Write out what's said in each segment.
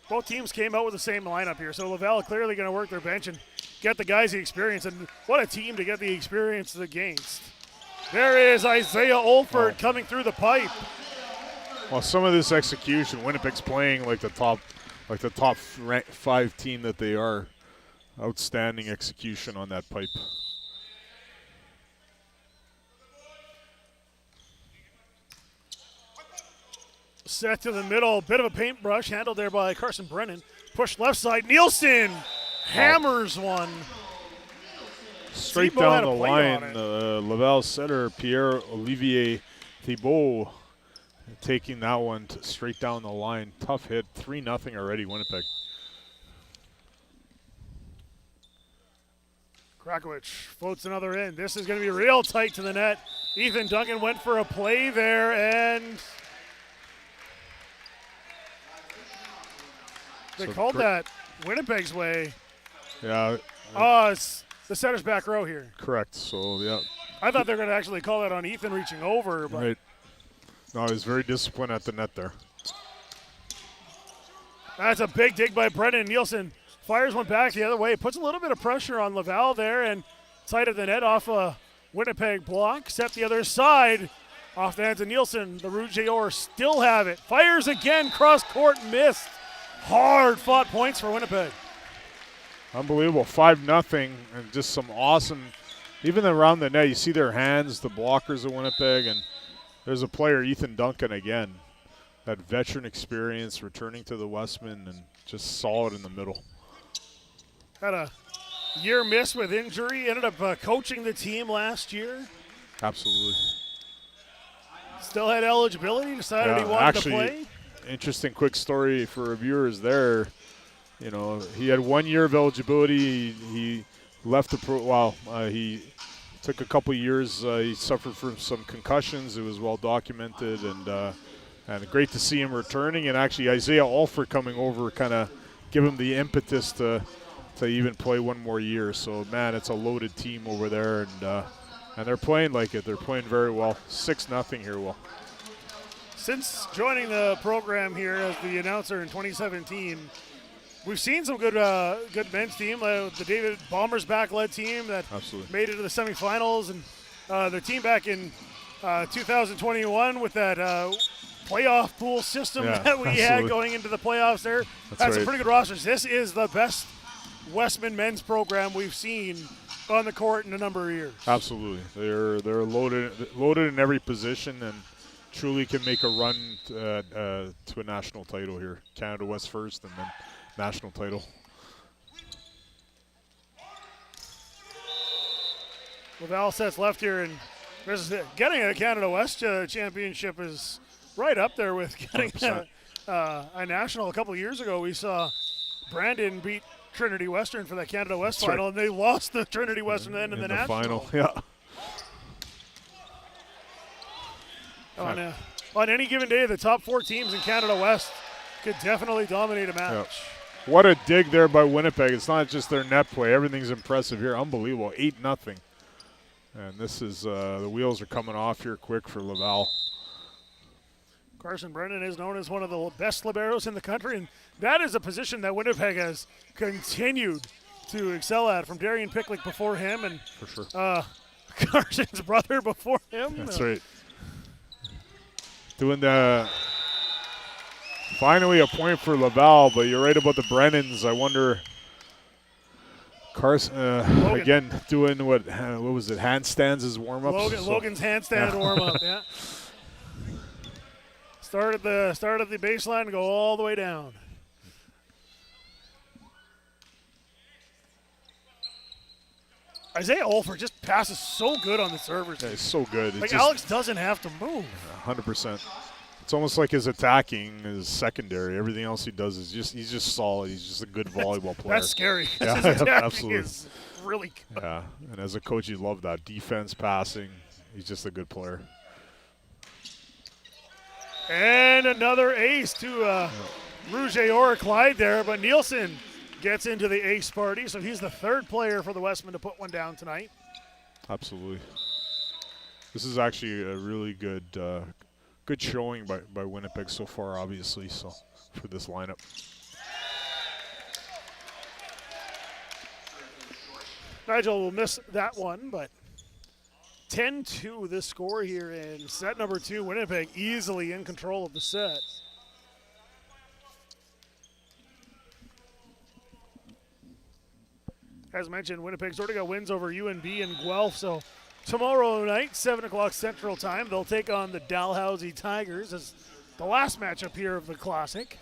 both teams came out with the same lineup here. So Laval clearly going to work their bench and get the guys the experience. And what a team to get the experience against. There is Isaiah Olford coming through the pipe. Well, some of this execution, Winnipeg's playing like the top 5 team that they are. Outstanding execution on that pipe. Set to the middle, bit of a paintbrush, handled there by Carson Brennan. Push left side, Nielsen hammers one. Straight Thibault had down a the plate line, on Laval setter Pierre-Olivier Thibault taking that one straight down the line. Tough hit, 3-0 already, Winnipeg. Krakowicz floats another in. This is going to be real tight to the net. Ethan Duncan went for a play there, and they called that Winnipeg's way. Yeah. It's the center's back row here. Correct. So, yeah. I thought they were going to actually call that on Ethan reaching over. But right. No, he was very disciplined at the net there. That's a big dig by Brendan. Nielsen fires one back the other way. Puts a little bit of pressure on Laval there, and tight of the net off a Winnipeg block. Set the other side. Off the hands of Nielsen. The Rougeors still have it. Fires again. Cross court missed. Hard fought points for Winnipeg. Unbelievable. 5-0, and just some awesome, even around the net, you see their hands, the blockers of Winnipeg, and there's a player, Ethan Duncan, again. That veteran experience returning to the Wesmen and just solid in the middle. Had a year miss with injury. Ended up coaching the team last year. Absolutely. Still had eligibility. Decided he wanted to play. Interesting quick story for viewers there. You know, he had 1 year of eligibility. He left the pro. He took a couple years. He suffered from some concussions. It was well documented, and great to see him returning. And actually, Isaiah Olford coming over kind of give him the impetus to even play one more year. So man, it's a loaded team over there, and they're playing like it. They're playing very well. 6-0 here, Will. Since joining the program here as the announcer in 2017, we've seen some good men's team. The David Bombers back-led team that made it to the semifinals, and the team back in 2021 with that playoff pool system that we had going into the playoffs there. That's some pretty good rosters. This is the best Wesmen men's program we've seen on the court in a number of years. Absolutely. They're loaded in every position and truly can make a run to a national title here. Canada West first and then national title. Laval sets left here, and getting a Canada West championship is right up there with getting a national. A couple of years ago, we saw Brandon beat Trinity Western for that Canada West final, and they lost the Trinity Western then in the national. Final. Yeah. On any given day, the top 4 teams in Canada West could definitely dominate a match. Yep. What a dig there by Winnipeg. It's not just their net play. Everything's impressive here. Unbelievable. 8-0. And this is the wheels are coming off here quick for Laval. Carson Brennan is known as one of the best liberos in the country, and that is a position that Winnipeg has continued to excel at, from Darian Picklick before him and for sure. Carson's brother before him. That's right. Doing the finally a point for Laval, but you're right about the Brennans. I wonder, Carson again doing what was it? Handstands as warm-ups. Logan's handstand warm-up. Yeah. Start at the baseline and go all the way down. Isaiah Olford just passes so good on the servers. Yeah, he's so good. Like, Alex doesn't have to move. 100%. It's almost like his attacking is secondary. Everything else he does is he's just solid. He's just a good volleyball player. That's scary. Yeah, his attacking absolutely. is really good. Yeah, and as a coach, you love that. Defense, passing. He's just a good player. And another ace to Rougeor Clyde there, but Nielsen gets into the ace party, so he's the third player for the Wesmen to put one down tonight. Absolutely. This is actually a really good showing by Winnipeg so far, obviously, so for this lineup. Nigel will miss that one, but 10-2 this score here in set number 2. Winnipeg easily in control of the set. As mentioned, Winnipeg's already got wins over UNB and Guelph, so tomorrow night, 7 o'clock Central Time, they'll take on the Dalhousie Tigers as the last matchup here of the Classic.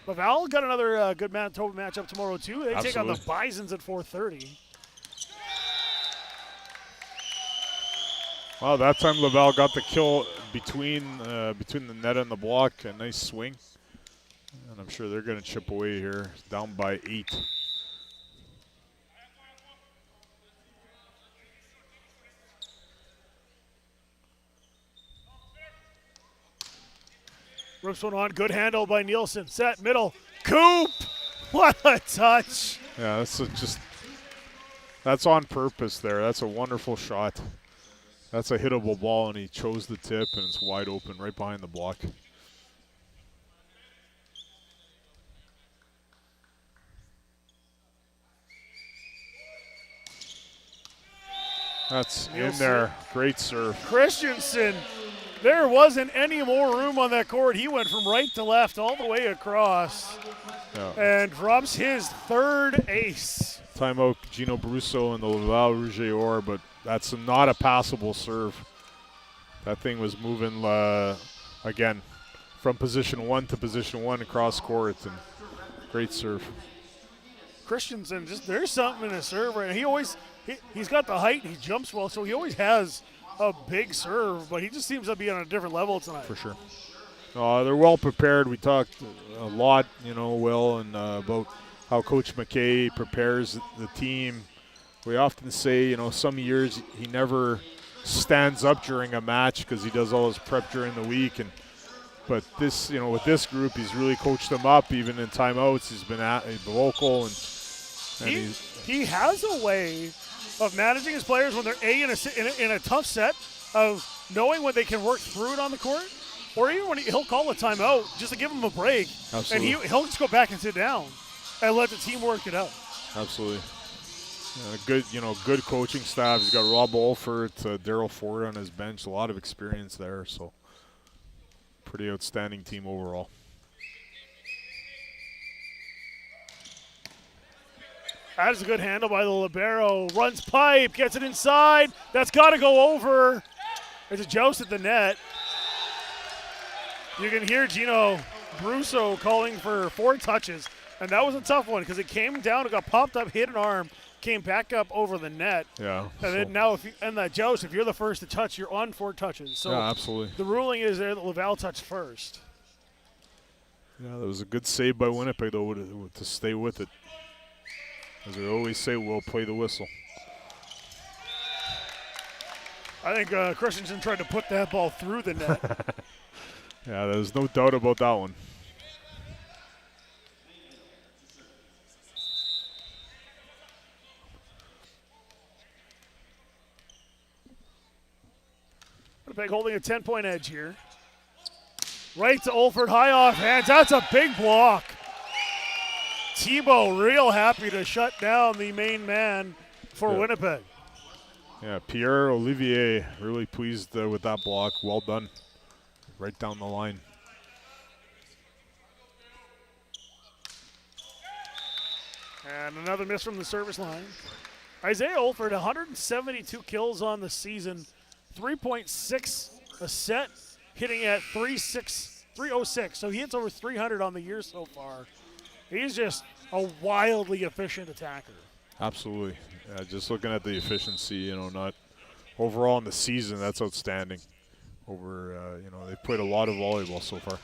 Laval got another good Manitoba matchup tomorrow, too. They take on the Bisons at 4:30. Well, that time Laval got the kill between the net and the block. A nice swing. And I'm sure they're going to chip away here, down by 8. Rips one on, good handle by Nielsen. Set, middle, Coop! What a touch! Yeah, that's on purpose there. That's a wonderful shot. That's a hittable ball, and he chose the tip, and it's wide open right behind the block. That's Nielsen. In there. Great serve. Christensen. There wasn't any more room on that court. He went from right to left all the way across and drops his 3rd ace. Timeout Gino Brusso and the Laval Rouge Or, but that's not a passable serve. That thing was moving, again, from position 1 to position 1 across court, and great serve. Christensen, there's something in his serve right now. He's got the height, he jumps well, so he always has a big serve, but he just seems to be on a different level tonight. For sure. They're well prepared. We talked a lot, Will, and about how Coach McKay prepares the team. We often say, some years he never stands up during a match because he does all his prep during the week. But this, with this group, he's really coached them up. Even in timeouts, he's been vocal, and he has a way of managing his players when they're in a tough set, of knowing when they can work through it on the court, or even when he'll call a timeout just to give them a break. Absolutely. And he'll just go back and sit down and let the team work it out. Absolutely. Good coaching staff. He's got Rob Olfert, Daryl Ford on his bench, a lot of experience there, so pretty outstanding team overall. That is a good handle by the libero. Runs pipe, gets it inside. That's got to go over. There's a joust at the net. You can hear Gino Brusso calling for 4 touches. And that was a tough one because it came down, it got popped up, hit an arm, came back up over the net. Yeah. And then now, in that joust, if you're the first to touch, you're on 4 touches. So yeah, absolutely. The ruling is there that Laval touched first. Yeah, that was a good save by Winnipeg, though, to stay with it. As we always say, we'll play the whistle. I think Christensen tried to put that ball through the net. Yeah, there's no doubt about that one. Winnipeg holding a 10-point edge here. Right to Olfert, high off hands. That's a big block. Thibault real happy to shut down the main man for Winnipeg. Yeah, Pierre Olivier really pleased with that block. Well done. Right down the line. And another miss from the service line. Isaiah Olfert, 172 kills on the season, 3.6 a set, hitting at 306. So he hits over 300 on the year so far. He's just a wildly efficient attacker. Absolutely. Just looking at the efficiency, not overall in the season, that's outstanding. They've played a lot of volleyball so far.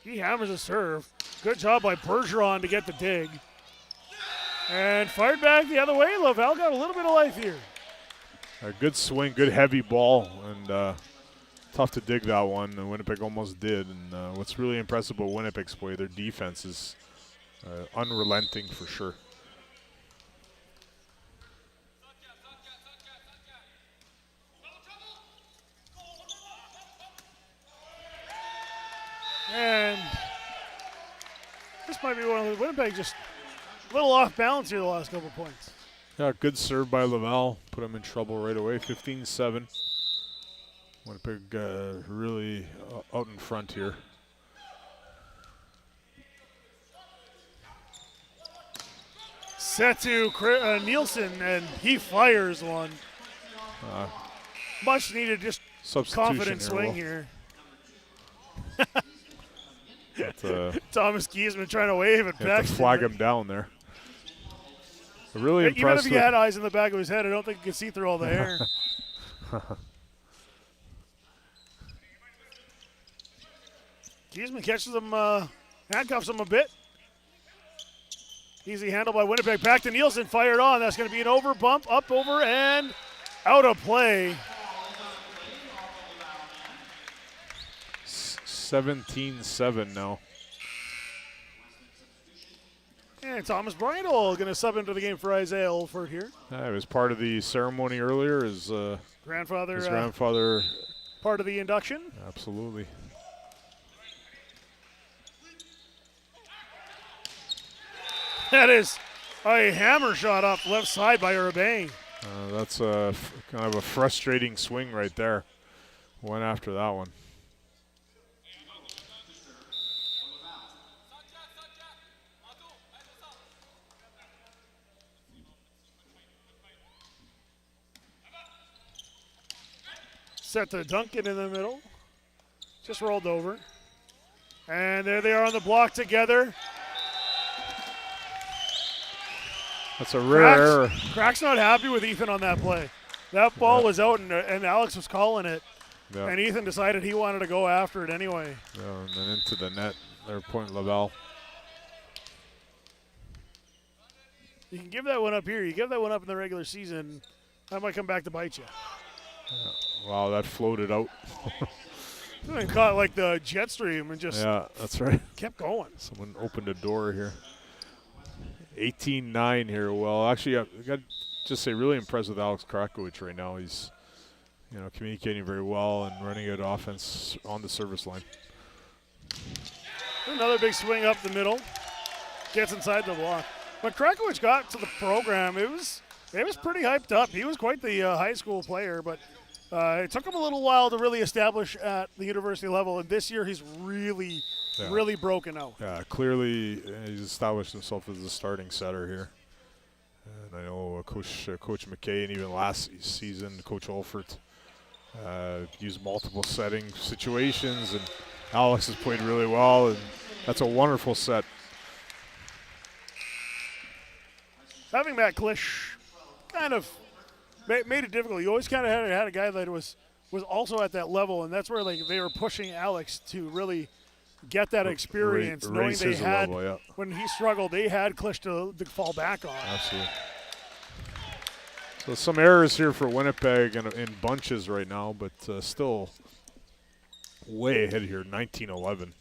He hammers a serve. Good job by Bergeron to get the dig. And fired back the other way. Laval got a little bit of life here. A good swing, good heavy ball, and tough to dig that one. And Winnipeg almost did. And what's really impressive about Winnipeg's play, their defense is unrelenting for sure. And this might be one of the Winnipeg A little off balance here the last couple points. Yeah, good serve by Laval. Put him in trouble right away. 15-7. Winnipeg really out in front here. Set to Nielsen, and he fires one. Much needed, just confident swing here. Thomas Giesman trying to wave at Beck. To flag him down there. Really Even impressive. if he had eyes in the back of his head, I don't think he could see through all the hair. Giesman catches him, handcuffs him a bit. Easy handle by Winnipeg. Back to Nielsen, fired on. That's going to be an over bump, up, over, and out of play. 17-7 now. And Thomas Bridle going to sub into the game for Isaiah Olford here. It was part of the ceremony earlier. His grandfather part of the induction. Absolutely. That is a hammer shot up left side by Urbain. That's kind of a frustrating swing right there. Went after that one. Set to Duncan in the middle. Just rolled over. And there they are on the block together. That's a rare error. Crack's not happy with Ethan on that play. That ball was out, and Alex was calling it. Yeah. And Ethan decided he wanted to go after it anyway. Yeah, and then into the net. They're pointing Laval. You can give that one up here. You give that one up in the regular season, that might come back to bite you. Yeah. Wow, that floated out. And caught like the jet stream and just that's right. Kept going. Someone opened a door here. 18-9 here. Well, actually, I got to just say, really impressed with Alex Krakowicz right now. He's, communicating very well and running good offense on the service line. Another big swing up the middle. Gets inside the block. When Krakowicz got to the program, it was pretty hyped up. He was quite the high school player, but it took him a little while to really establish at the university level. And this year, he's really broken out. Yeah, clearly he's established himself as a starting setter here. And I know Coach McKay, and even last season, Coach Olfert used multiple setting situations, and Alex has played really well, and that's a wonderful set. Having Matt Klisch kind of made it difficult. You always kind of had a guy that was also at that level, and that's where they were pushing Alex to really get that experience, knowing they had level, when he struggled, they had Klisch to fall back on. Absolutely. So some errors here for Winnipeg in bunches right now, but still way ahead here, 19-11.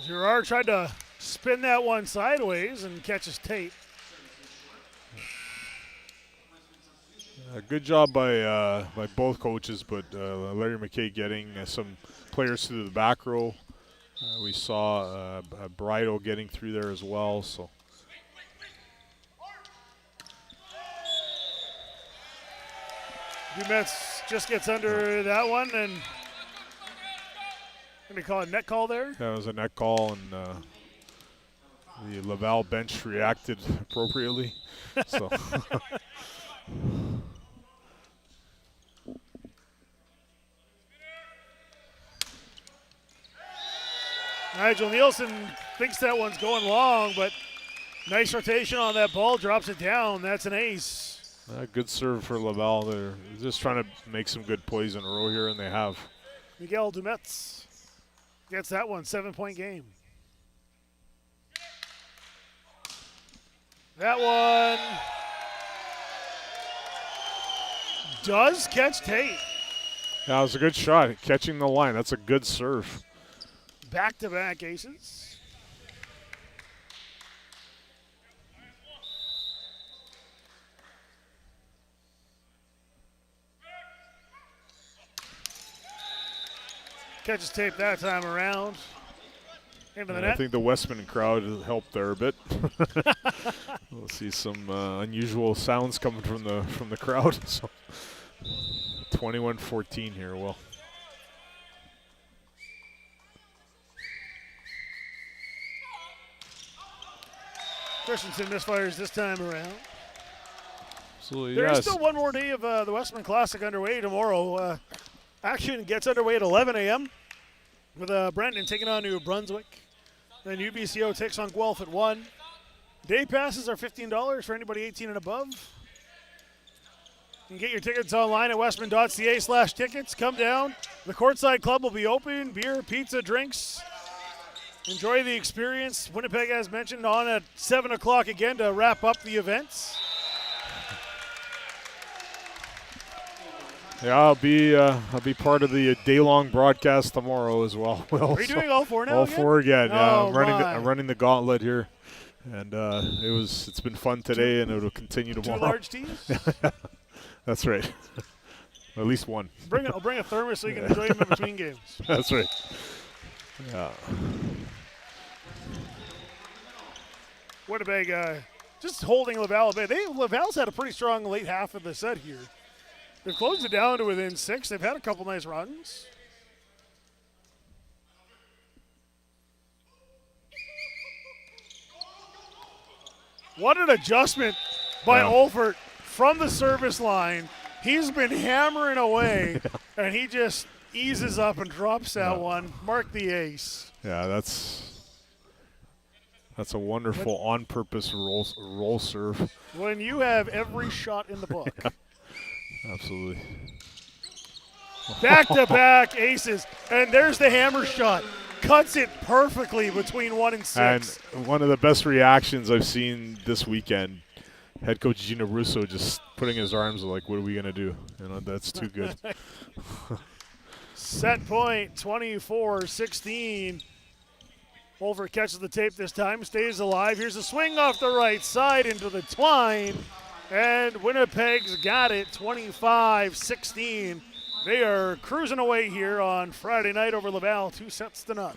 Girard tried to spin that one sideways and catches Tate. Good job by both coaches, but Larry McKay getting some players through the back row. We saw Bridle getting through there as well. So. Dumetz just gets under that one, and what do you call it, net call there? That was a net call, and the Laval bench reacted appropriately. So. Nigel Nielsen thinks that one's going long, but nice rotation on that ball, drops it down. That's an ace. Good serve for Laval. They're just trying to make some good plays in a row here, and they have. Miguel Dumetz gets that one, 7-point game. That one does catch Tate. Yeah, it was a good shot, catching the line. That's a good serve. Back-to-back aces. Catches tape that time around. Into the net. I think the Wesmen crowd helped there a bit. We'll see some unusual sounds coming from the crowd. So 21-14 here. Well, Christensen misfires this time around. Absolutely, There's still one more day of the Westman Classic underway tomorrow. Action gets underway at 11 a.m. with Brandon taking on New Brunswick. Then UBCO takes on Guelph at 1. Day passes are $15 for anybody 18 and above. You can get your tickets online at westman.ca/tickets. Come down. The Courtside Club will be open. Beer, pizza, drinks. Enjoy the experience. Winnipeg, as mentioned, on at 7 o'clock again to wrap up the events. Yeah, I'll be part of the day-long broadcast tomorrow as well. Are you doing all four now? All four again. Yeah, Oh, I'm running the gauntlet here, and it's been fun today, and it'll continue tomorrow. 2 large teas. That's right. At least one. I'll bring a thermos so you can enjoy them in between games. That's right. Yeah. Winnipeg just holding Laval a bit. Laval's had a pretty strong late half of the set here. They've closed it down to within 6. They've had a couple nice runs. What an adjustment by Olfert from the service line. He's been hammering away, and he just eases up and drops that one. Mark the ace. Yeah, that's a wonderful on-purpose roll serve. When you have every shot in the book. Absolutely. Back-to-back aces. And there's the hammer shot. Cuts it perfectly between 1 and 6. And one of the best reactions I've seen this weekend, head coach Gino Russo just putting his arms like, what are we going to do? That's too good. Set point, 24-16. Olver catches the tape this time, stays alive. Here's a swing off the right side into the twine. And Winnipeg's got it, 25-16. They are cruising away here on Friday night over Laval, 2-0.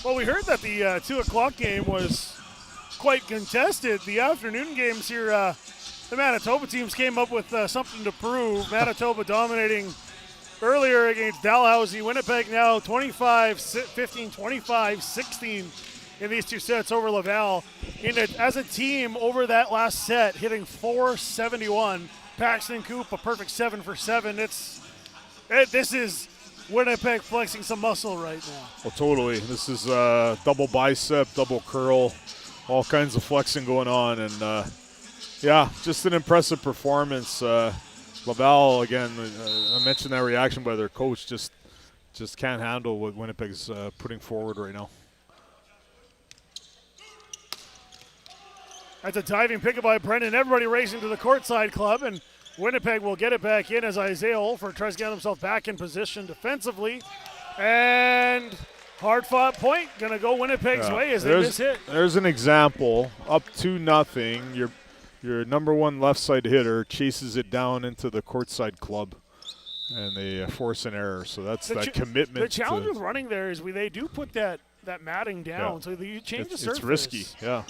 Well, we heard that the 2 o'clock game was quite contested. The afternoon games here, the Manitoba teams came up with something to prove. Manitoba dominating earlier against Dalhousie. Winnipeg now 25-15, 25-16 in these two sets over Laval. As a team over that last set, hitting .471. Paxton Coop, a perfect 7 for 7. This is Winnipeg flexing some muscle right now. Well, totally. This is double bicep, double curl, all kinds of flexing going on. And, yeah, just an impressive performance. Laval, again, I mentioned that reaction by their coach, just can't handle what Winnipeg's putting forward right now. That's a diving pickup by Brendan. Everybody racing to the courtside club, and Winnipeg will get it back in as Isaiah Olford tries to get himself back in position defensively. And hard-fought point, going to go Winnipeg's way as they miss hit. There's an example, up 2-0. Your number one left side hitter chases it down into the courtside club, and they force an error. So that's that commitment. The challenge with running there is they do put that matting down, so you change the surface. It's risky, yeah.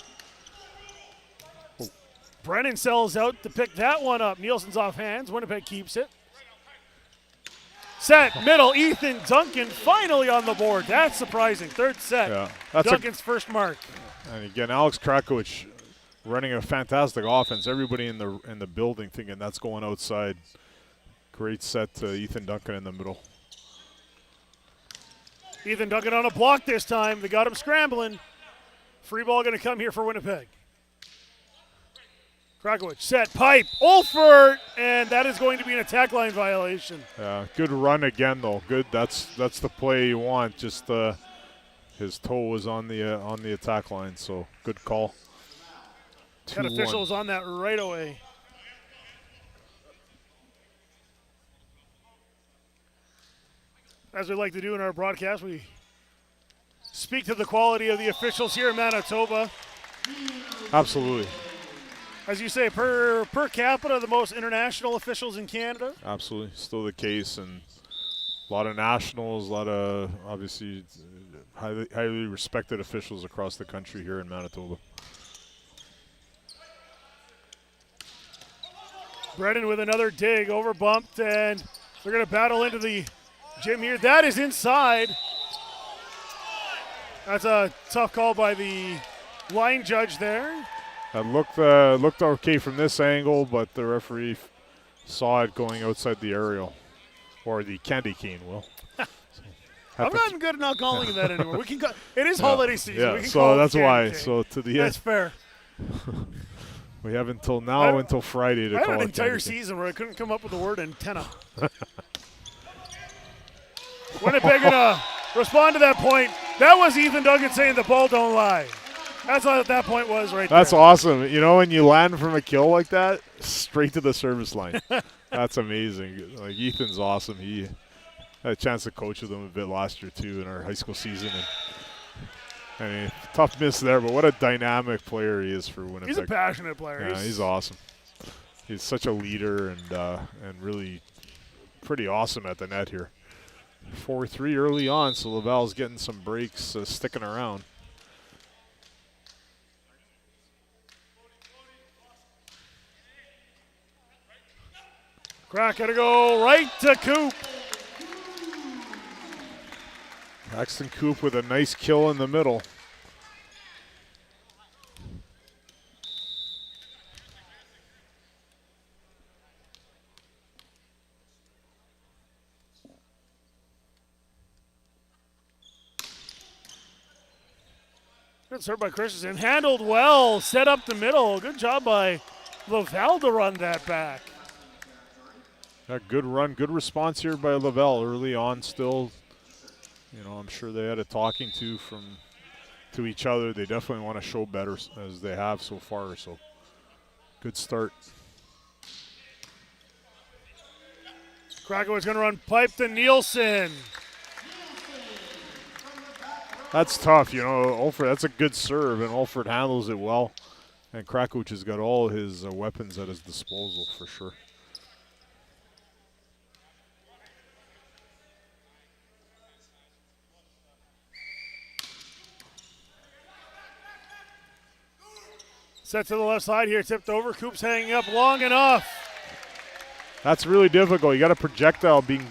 Brennan sells out to pick that one up. Nielsen's off hands. Winnipeg keeps it. Set, middle, Ethan Duncan finally on the board. That's surprising. Third set. Yeah, that's Duncan's first mark. And again, Alex Krakowicz running a fantastic offense. Everybody in the building thinking that's going outside. Great set to Ethan Duncan in the middle. Ethan Duncan on a block this time. They got him scrambling. Free ball going to come here for Winnipeg. Krakowicz set, pipe, Olford, and that is going to be an attack line violation. Yeah, good run again though. Good. That's the play you want. Just his toe was on the attack line, so good call. That official was on that right away. As we like to do in our broadcast, we speak to the quality of the officials here in Manitoba. Absolutely. As you say, per capita, the most international officials in Canada? Absolutely. Still the case, and a lot of nationals, a lot of, obviously, highly respected officials across the country here in Manitoba. Brennan with another dig, overbumped, and they're going to battle into the gym here. That is inside. That's a tough call by the line judge there. That looked okay from this angle, but the referee saw it going outside the aerial, or the candy cane, Will. I'm not good at not calling it that anymore. We can. It is holiday season. Yeah, we can so that's why. Cane. So to the that's fair. We have until now, until Friday to call it. I had an entire season where I couldn't come up with the word antenna. Winnipeg gonna respond to that point. That was Ethan Duncan saying the ball don't lie. That's what that point was right there. That's awesome. You know, when you land from a kill like that, straight to the service line. That's amazing. Like, Ethan's awesome. He had a chance to coach with him a bit last year, too, in our high school season. And, I mean, tough miss there, but what a dynamic player he is for Winnipeg. He's a passionate player. Yeah, he's awesome. He's such a leader and really pretty awesome at the net here. 4-3 early on, so Laval's getting some breaks sticking around. Crack gotta go right to Coop. Paxton Coop with a nice kill in the middle. Good serve by Christensen. Handled well. Set up the middle. Good job by Laval to run that back. A good run, good response here by Laval early on still. You know, I'm sure they had a talking to each other. They definitely want to show better as they have so far, so good start. Krakowicz going to run pipe to Nielsen. That's tough, you know. Olford, that's a good serve, and Olford handles it well. And Krakowicz has got all his weapons at his disposal for sure. Set to the left side here, tipped over. Coop's hanging up long enough. That's really difficult. You got a projectile being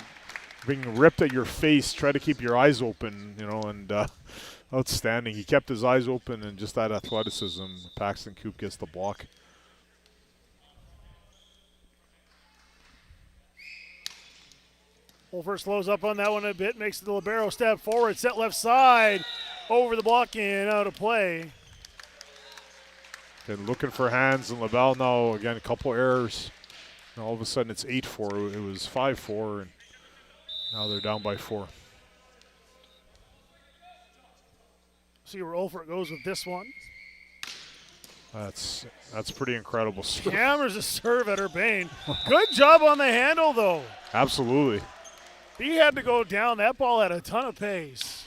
being ripped at your face, try to keep your eyes open, and outstanding. He kept his eyes open and just that athleticism. Paxton Coop gets the block. Wolfert slows up on that one a bit, makes the libero step forward, set left side, over the block and out of play. Been looking for hands, and Laval now, again, a couple errors. And all of a sudden it's 8-4. It was 5-4, and now they're down by 4. See where Wolfert goes with this one. That's pretty incredible. Hammers a serve at Urbane. Good job on the handle, though. Absolutely. He had to go down. That ball had a ton of pace.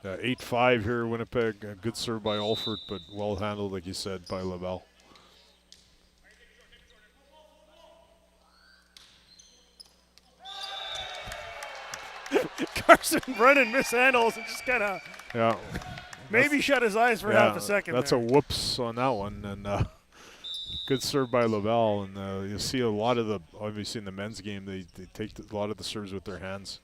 8-5 here, Winnipeg. A good serve by Olfert, but well handled, like you said, by Laval. Carson Brennan mishandles and just kind of maybe shut his eyes for half a second. That's there. A whoops on that one, and good serve by Laval. And you see a lot of obviously in the men's game, they take a lot of the serves with their hands.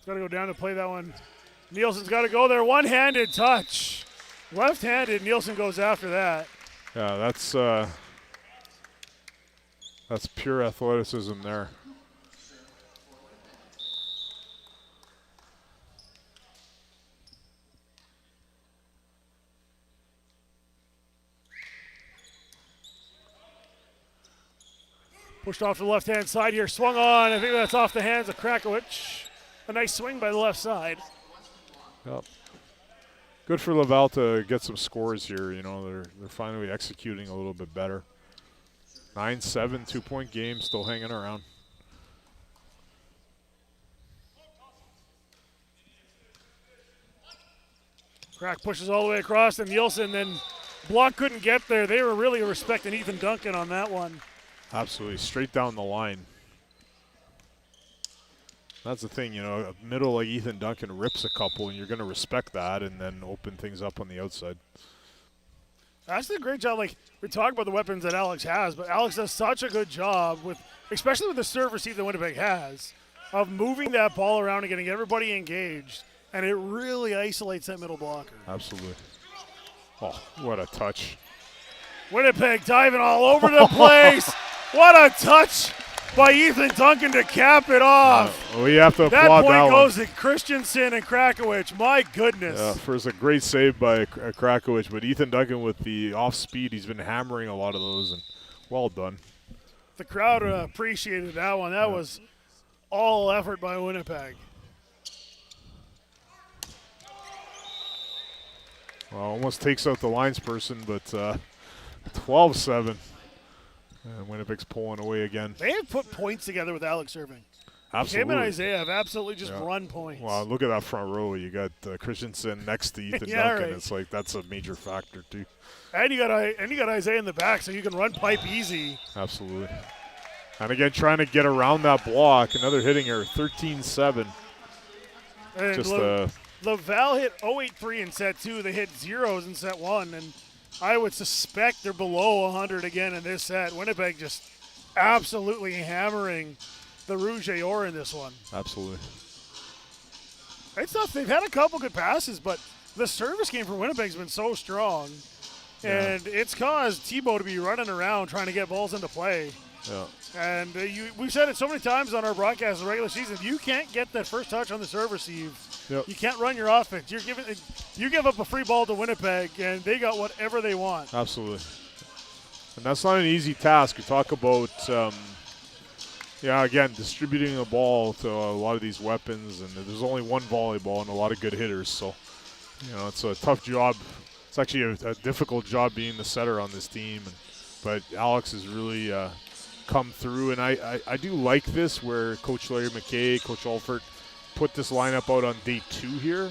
Got to go down to play that one. Nielsen's got to go there. One-handed touch. Left-handed, Nielsen goes after that. Yeah, that's pure athleticism there. Pushed off to the left-hand side here. Swung on. I think that's off the hands of Krakowicz. A nice swing by the left side. Yep. Good for Laval to get some scores here. They're finally executing a little bit better. 9-7, 2-point game, still hanging around. Crack pushes all the way across, and Nielsen then block couldn't get there. They were really respecting Ethan Duncan on that one. Absolutely, straight down the line. That's the thing, a middle like Ethan Duncan rips a couple, and you're going to respect that and then open things up on the outside. That's a great job. Like, we talk about the weapons that Alex has, but Alex does such a good job with, especially with the serve receive that Winnipeg has, of moving that ball around and getting everybody engaged, and it really isolates that middle blocker. Absolutely. Oh, what a touch. Winnipeg diving all over the place. What a touch by Ethan Duncan to cap it off. We have to applaud that one. That point goes to Christensen and Krakowicz. My goodness. First, a great save by Krakowicz, but Ethan Duncan with the off speed, he's been hammering a lot of those, and well done. The crowd appreciated that one. That was all effort by Winnipeg. Well, almost takes out the lines person, but 12-7. And Winnipeg's pulling away again. They have put points together with Alex serving. Absolutely. Him and Isaiah have absolutely just run points. Wow, look at that front row. You got Christensen next to Ethan Duncan. Right. It's like that's a major factor too. And you got Isaiah in the back, so you can run pipe easy. Absolutely. And again, trying to get around that block. Another hitting error, 13-7. And just Laval hit 0-8-3 in set 2. They hit zeros in set 1, and I would suspect they're below 100 again in this set. Winnipeg just absolutely hammering the Rouge et Or in this one. Absolutely. It's tough. They've had a couple good passes, but the service game for Winnipeg's been so strong. Yeah. And it's caused Thibault to be running around trying to get balls into play. Yeah. And we've said it so many times on our broadcast in the regular season. If you can't get that first touch on the serve receive, you can't run your offense. You give up a free ball to Winnipeg, and they got whatever they want. Absolutely. And that's not an easy task. We talk about, again, distributing the ball to a lot of these weapons, and there's only one volleyball and a lot of good hitters. So, it's a tough job. It's actually a difficult job being the setter on this team. But Alex has really come through, and I do like this where Coach Larry McKay, Coach Olfert put this lineup out on day 2 here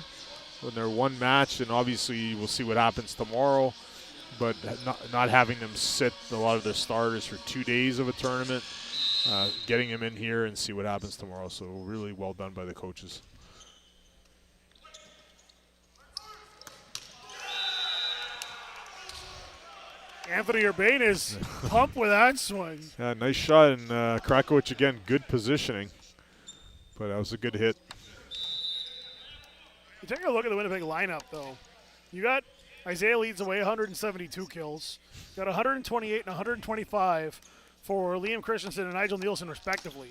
when they're one match, and obviously we'll see what happens tomorrow, but not having them sit a lot of their starters for 2 days of a tournament, getting them in here and see what happens tomorrow. So really well done by the coaches. Anthony Urbane is pumped with that swing. Yeah, nice shot, and Krakowicz again, good positioning. But that was a good hit. You take a look at the Winnipeg lineup, though. You got Isaiah leads away, 172 kills. You got 128 and 125 for Liam Christensen and Nigel Nielsen, respectively.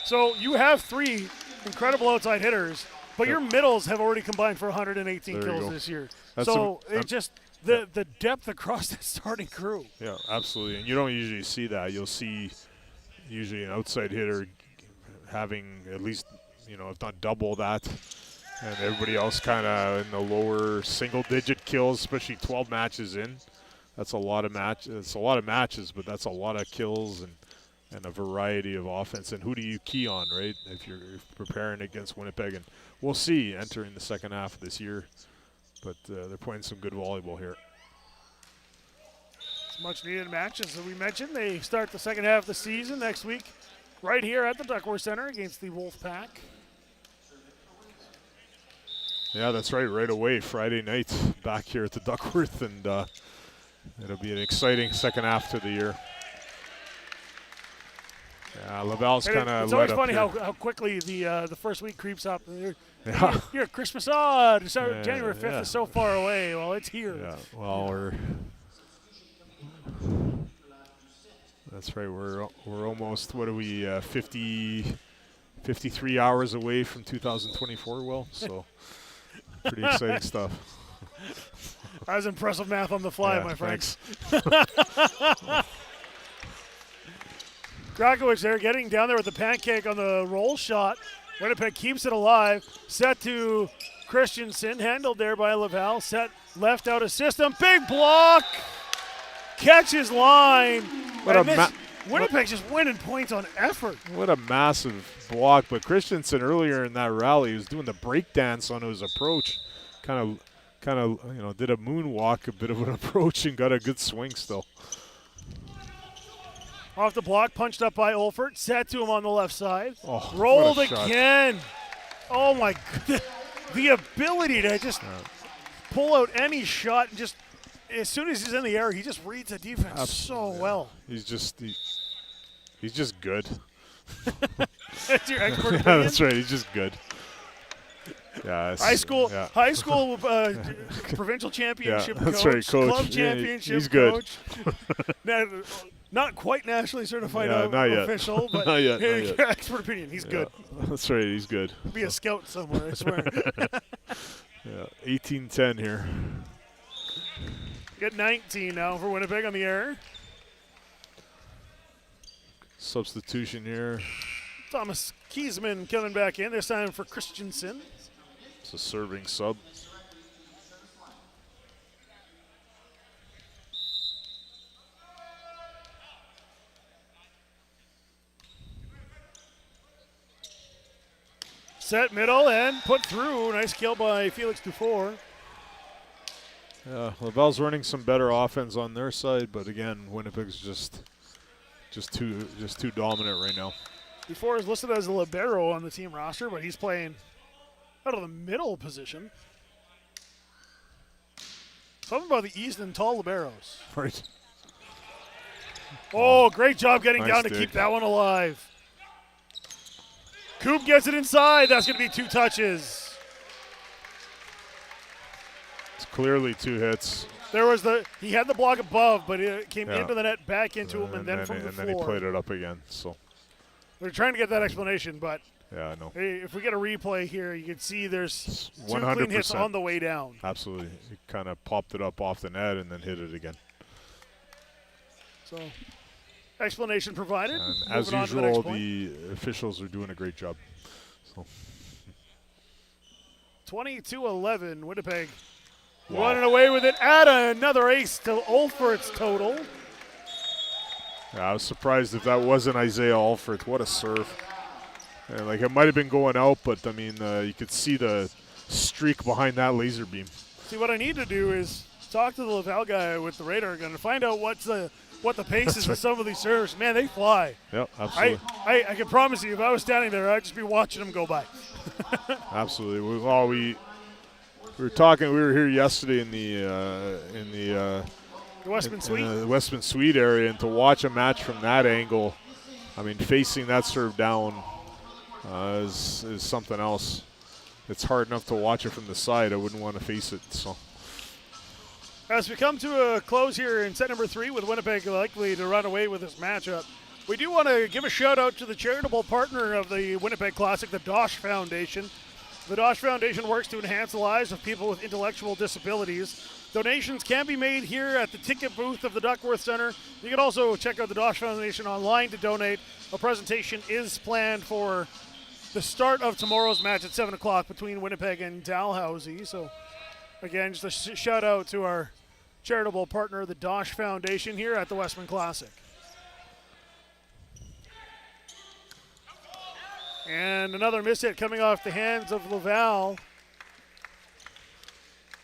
So you have three incredible outside hitters, but your middles have already combined for 118 kills this year. So it's just the depth across that starting crew. Yeah, absolutely. And you don't usually see that. You'll see usually an outside hitter having at least, if not double that. And everybody else kind of in the lower single-digit kills, especially 12 matches in. That's a lot of It's a lot of matches, but that's a lot of kills and a variety of offense. And who do you key on, right? If you're preparing against Winnipeg, and we'll see entering the second half of this year. But they're playing some good volleyball here. It's much-needed matches. As we mentioned, they start the second half of the season next week, right here at the Duckworth Center against the Wolfpack. Yeah, that's right. Right away, Friday night, back here at the Duckworth, and it'll be an exciting second half to the year. Yeah, Laval's kind of. It's always funny how quickly the first week creeps up. You're Christmas odd. January 5th is so far away. Well, it's here. Yeah. Well, that's right. We're almost. What are we? 53 hours away from 2024. Well, so. Pretty exciting stuff. That was impressive math on the fly, my friends. Krakowicz there getting down there with the pancake on the roll shot. Winnipeg keeps it alive. Set to Christensen, handled there by Laval. Set left out of system. Big block. Catches line. Winnipeg's just winning points on effort. What a massive block. But Christensen earlier in that rally was doing the break dance on his approach. Kind of, did a moonwalk, a bit of an approach, and got a good swing still. Off the block, punched up by Olfert. Set to him on the left side. Oh, rolled again. Oh, my goodness. The ability to just pull out any shot and just, as soon as he's in the air, he just reads the defense so well. He's just good. That's your expert opinion? Yeah, that's right. He's just good. Yeah, high school provincial championship that's coach, right, coach. Club championship he's good. coach. Not quite nationally certified official, but not yet. Expert opinion, he's good. That's right, he's good. Be a scout somewhere, I swear. 18-10 here. Get 19 now for Winnipeg on the air. Substitution here. Thomas Kiesman coming back in. This time for Christensen. It's a serving sub. Set middle and put through. Nice kill by Felix Dufour. Yeah, Laval's running some better offense on their side, but again, Winnipeg's just too dominant right now. Dufour is listed as a libero on the team roster, but he's playing out of the middle position. Something about the East and tall liberos. Right. Oh, great job getting down to dig. keep that one alive. Coop gets it inside. That's going to be 2 touches. It's clearly 2 hits. He had the block above, but it came into the net, back into him, and then from the floor. And then he played it up again. So they're trying to get that explanation, but yeah, I know. Hey, if we get a replay here, you can see there's 2 100%. clean hits on the way down. Absolutely. He kind of popped it up off the net and then hit it again. So, explanation provided. And as usual, the officials are doing a great job. So 22-11, Winnipeg running away with it. Add another ace to Olfert's total. Yeah, I was surprised if that wasn't Isaiah Alford. What a serve. And it might have been going out, but, I mean, you could see the streak behind that laser beam. See, what I need to do is talk to the Laval guy with the radar gun and find out what the pace is with some of these serves. Man, they fly. Yep, absolutely. I can promise you, if I was standing there, I'd just be watching them go by. Absolutely. We were talking. We were here yesterday in the The Wesmen Suite. The Wesmen Suite area, and to watch a match from that angle, I mean, facing that serve down is something else. It's hard enough to watch it from the side. I wouldn't want to face it. So, as we come to a close here in set number 3 with Winnipeg likely to run away with this matchup, we do want to give a shout out to the charitable partner of the Winnipeg Classic, the Dosh Foundation. The Dosh Foundation works to enhance the lives of people with intellectual disabilities. Donations can be made here at the ticket booth of the Duckworth Center. You can also check out the Dosh Foundation online to donate. A presentation is planned for the start of tomorrow's match at 7 o'clock between Winnipeg and Dalhousie. So, again, just a shout out to our charitable partner, the Dosh Foundation, here at the Wesmen Classic. And another miss hit coming off the hands of Laval.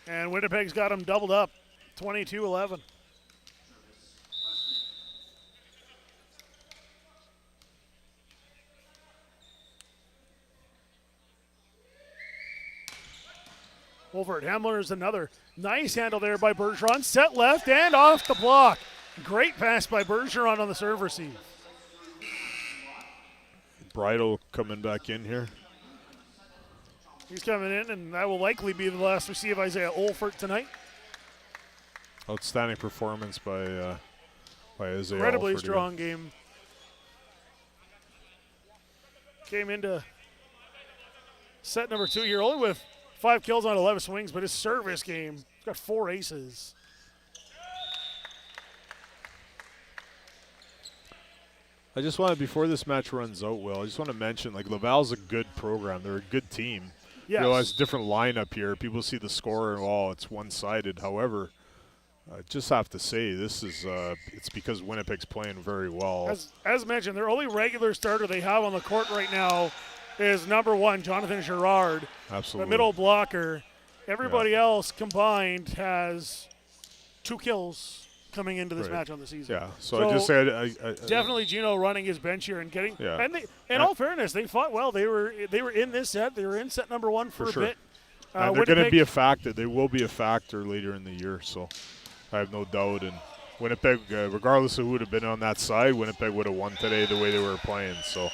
And Winnipeg's got him doubled up, 22-11. Over at Hamler's another nice handle there by Bergeron. Set left and off the block. Great pass by Bergeron on the serve receive. Bridle coming back in here. He's coming in, and that will likely be the last we see of Isaiah Olfert tonight. Outstanding performance by Isaiah Incredibly Olfert strong game. Came into set number 2 here only with 5 kills on 11 swings, but his service game, he's got 4 aces. I just want to, before this match runs out, Will, I just want to mention, like, Laval's a good program. They're a good team. Yes. You know, it's a different lineup here. People see the score and, oh, it's one-sided. However, I just have to say, this is it's because Winnipeg's playing very well. As mentioned, their only regular starter they have on the court right now is number 1, Jonathan Girard. Absolutely. The middle blocker. Everybody else combined has 2 kills coming into this match on the season. Yeah, so I just said definitely Gino running his bench here and getting and they, in all fairness, they fought well. They were in this set. They were in set number 1 for a bit. And they're going to be a factor. They will be a factor later in the year, so I have no doubt. And Winnipeg, regardless of who would have been on that side, Winnipeg would have won today the way they were playing. So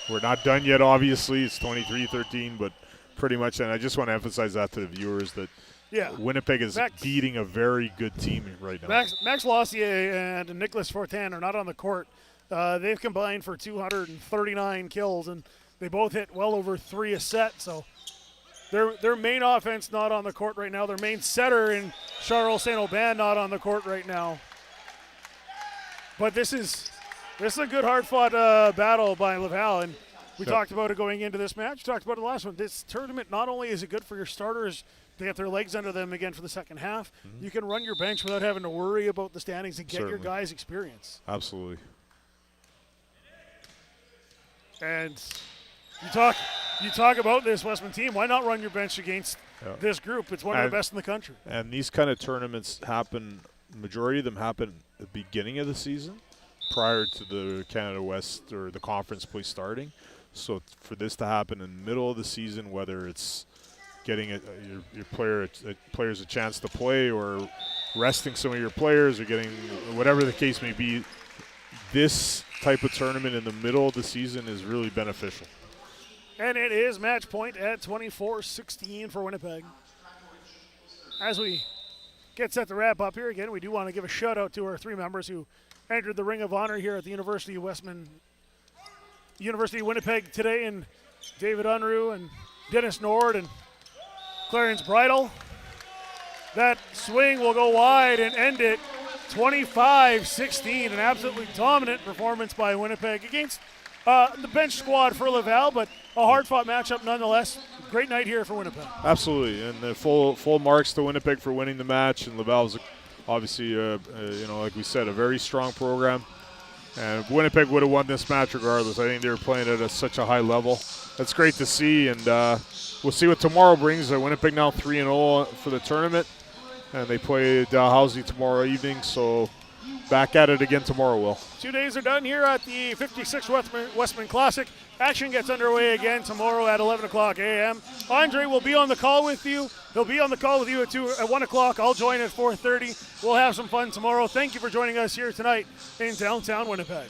we're not done yet, obviously. It's 23-13, but pretty much, and I just want to emphasize that to the viewers that Winnipeg is beating a very good team right now. Max Lossier and Nicholas Fortin are not on the court. They've combined for 239 kills, and they both hit well over 3 a set. So their main offense not on the court right now. Their main setter in Charles Saint-Aubin not on the court right now. But this is a good hard-fought battle by Laval, and we talked about it going into this match. We talked about it last one. This tournament, not only is it good for your starters to get their legs under them again for the second half, you can run your bench without having to worry about the standings and get your guys experience. Absolutely. And you talk about this Wesmen team. Why not run your bench against this group? It's one of the best in the country. And these kind of tournaments happen, majority of them happen at the beginning of the season, prior to the Canada West or the conference play starting. So for this to happen in the middle of the season, whether it's getting your players a chance to play or resting some of your players or getting whatever the case may be, this type of tournament in the middle of the season is really beneficial. And it is match point at 24-16 for Winnipeg. As we get set to wrap up here again, we do want to give a shout out to our 3 members who entered the Ring of Honor here at the University of Winnipeg today, and David Unruh and Dennis Nord and Clarence Bridle. That swing will go wide and end it 25-16. An absolutely dominant performance by Winnipeg against the bench squad for Laval, but a hard-fought matchup nonetheless. Great night here for Winnipeg. Absolutely, and the full marks to Winnipeg for winning the match, and Laval's obviously, like we said, a very strong program. And Winnipeg would have won this match regardless. I think they were playing it at such a high level. That's great to see, and we'll see what tomorrow brings. Winnipeg now 3-0 for the tournament, and they play Dalhousie tomorrow evening. So back at it again tomorrow, Will. 2 days are done here at the 56th Wesmen Classic. Action gets underway again tomorrow at 11 o'clock a.m. Andre will be on the call with you. He'll be on the call with you at 1 o'clock. I'll join at 4:30. We'll have some fun tomorrow. Thank you for joining us here tonight in downtown Winnipeg.